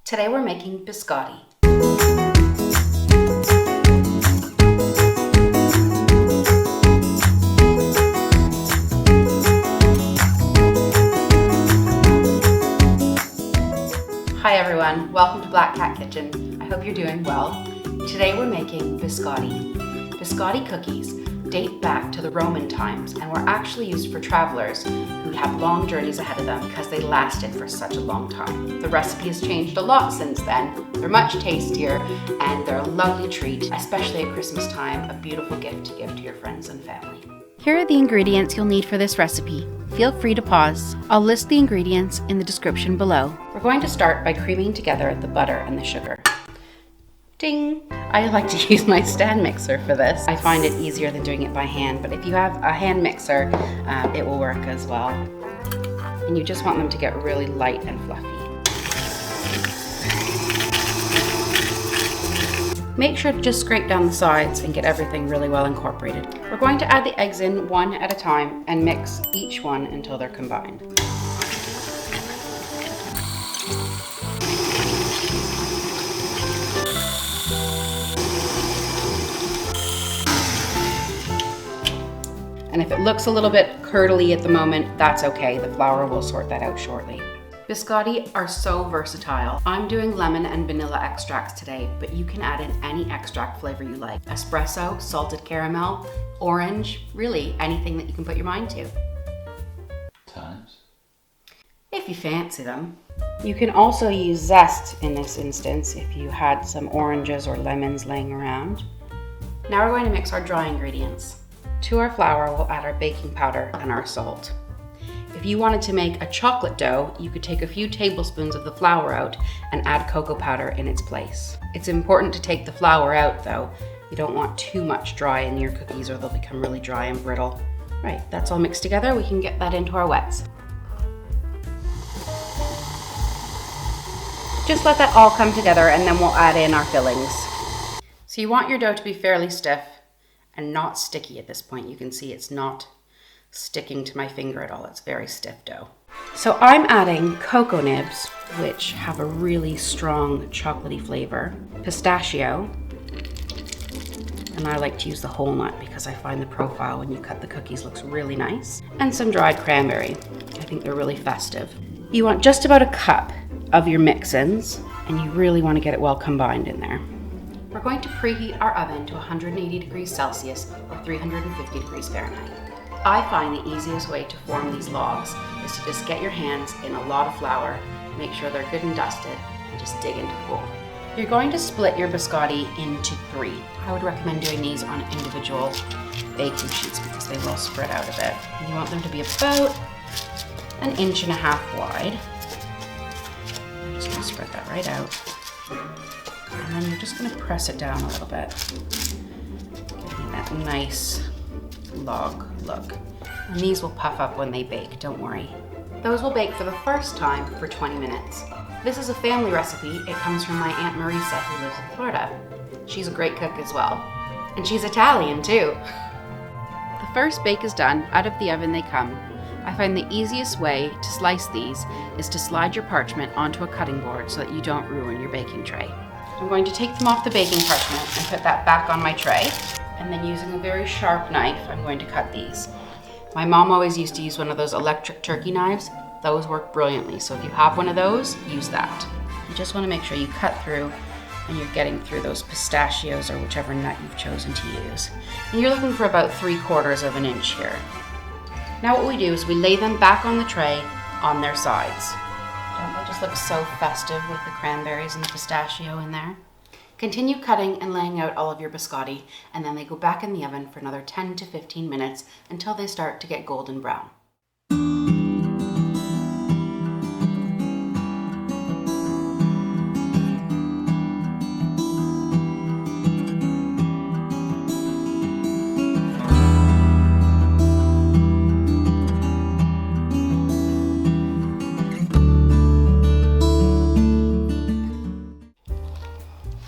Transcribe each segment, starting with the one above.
Today we're making biscotti. Hi everyone, welcome to Black Cat Kitchen. I hope you're doing well. Today we're making biscotti. Biscotti cookies date back to the Roman times and were actually used for travelers who have long journeys ahead of them because they lasted for such a long time. The recipe has changed a lot since then. They're much tastier and they're a lovely treat, especially at Christmas time, a beautiful gift to give to your friends and family. Here are the ingredients you'll need for this recipe. Feel free to pause. I'll list the ingredients in the description below. We're going to start by creaming together the butter and the sugar. Ding! I like to use my stand mixer for this. I find it easier than doing it by hand, but if you have a hand mixer, it will work as well. And you just want them to get really light and fluffy. Make sure to just scrape down the sides and get everything really well incorporated. We're going to add the eggs in one at a time and mix each one until they're combined. And if it looks a little bit curdly at the moment, that's okay. The flour will sort that out shortly. Biscotti are so versatile. I'm doing lemon and vanilla extracts today, but you can add in any extract flavor you like. Espresso, salted caramel, orange, really anything that you can put your mind to. Times. If you fancy them. You can also use zest in this instance if you had some oranges or lemons laying around. Now we're going to mix our dry ingredients. To our flour, we'll add our baking powder and our salt. If you wanted to make a chocolate dough, you could take a few tablespoons of the flour out and add cocoa powder in its place. It's important to take the flour out though. You don't want too much dry in your cookies or they'll become really dry and brittle. Right, that's all mixed together. We can get that into our wets. Just let that all come together and then we'll add in our fillings. So you want your dough to be fairly stiff and not sticky at this point. You can see it's not sticking to my finger at all. It's very stiff dough. So I'm adding cocoa nibs, which have a really strong chocolatey flavor, pistachio, and I like to use the whole nut because I find the profile when you cut the cookies looks really nice, and some dried cranberry. I think they're really festive. You want just about a cup of your mix-ins, and you really want to get it well combined in there. We're going to preheat our oven to 180 degrees Celsius or 350 degrees Fahrenheit. I find the easiest way to form these logs is to just get your hands in a lot of flour, make sure they're good and dusted, and just dig into pool. You're going to split your biscotti into 3. I would recommend doing these on individual baking sheets because they will spread out a bit. And you want them to be about 1.5 inches wide. I'm just going to spread that right out. And then you're just going to press it down a little bit, getting that nice log look. And these will puff up when they bake, don't worry. Those will bake for the first time for 20 minutes. This is a family recipe. It comes from my Aunt Marisa who lives in Florida. She's a great cook as well. And she's Italian too. The first bake is done, out of the oven they come. I find the easiest way to slice these is to slide your parchment onto a cutting board so that you don't ruin your baking tray. I'm going to take them off the baking parchment and put that back on my tray. And then using a very sharp knife, I'm going to cut these. My mom always used to use one of those electric turkey knives. Those work brilliantly, so if you have one of those, use that. You just want to make sure you cut through and you're getting through those pistachios or whichever nut you've chosen to use. And you're looking for about 3/4 inch here. Now what we do is we lay them back on the tray on their sides. Don't they just look so festive with the cranberries and the pistachio in there? Continue cutting and laying out all of your biscotti, and then they go back in the oven for another 10 to 15 minutes until they start to get golden brown.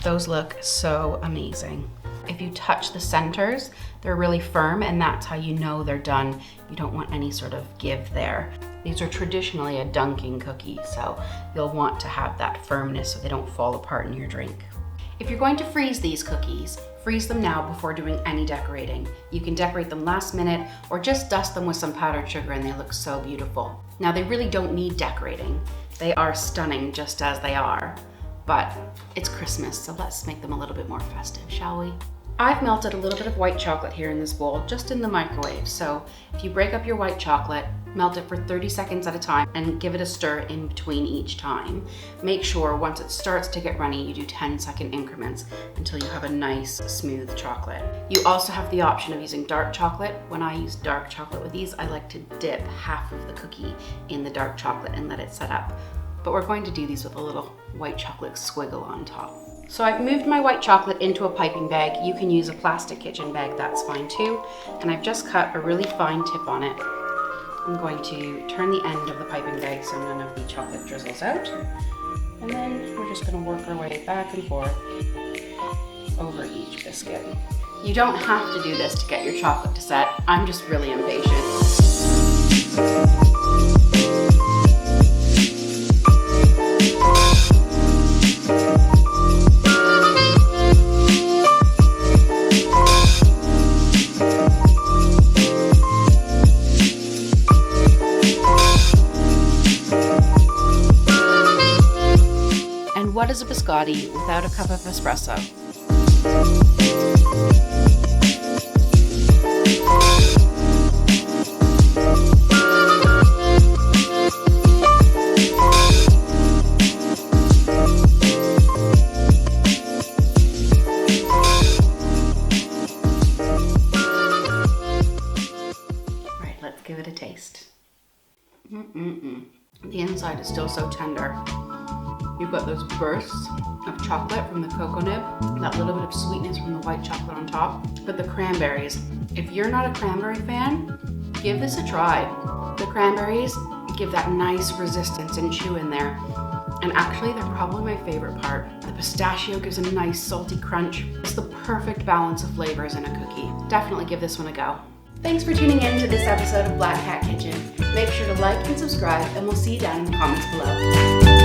Those look so amazing. If you touch the centers, they're really firm and that's how you know they're done. You don't want any sort of give there. These are traditionally a dunking cookie, so you'll want to have that firmness so they don't fall apart in your drink. If you're going to freeze these cookies, freeze them now before doing any decorating. You can decorate them last minute or just dust them with some powdered sugar and they look so beautiful. Now they really don't need decorating. They are stunning just as they are, but it's Christmas, so let's make them a little bit more festive, shall we? I've melted a little bit of white chocolate here in this bowl, just in the microwave. So if you break up your white chocolate, melt it for 30 seconds at a time and give it a stir in between each time. Make sure once it starts to get runny, you do 10-second increments until you have a nice smooth chocolate. You also have the option of using dark chocolate. When I use dark chocolate with these, I like to dip half of the cookie in the dark chocolate and let it set up. But we're going to do these with a little white chocolate squiggle on top. So I've moved my white chocolate into a piping bag. You can use a plastic kitchen bag, that's fine too. And I've just cut a really fine tip on it. I'm going to turn the end of the piping bag so none of the chocolate drizzles out. And then we're just going to work our way back and forth over each biscuit. You don't have to do this to get your chocolate to set. I'm just really impatient. What is a biscotti without a cup of espresso? All right, let's give it a taste. The inside is still so tender. You've got those bursts of chocolate from the cocoa nib, that little bit of sweetness from the white chocolate on top, but the cranberries. If you're not a cranberry fan, give this a try. The cranberries give that nice resistance and chew in there. And actually, they're probably my favorite part. The pistachio gives a nice salty crunch. It's the perfect balance of flavors in a cookie. Definitely give this one a go. Thanks for tuning in to this episode of Black Cat Kitchen. Make sure to like and subscribe, and we'll see you down in the comments below.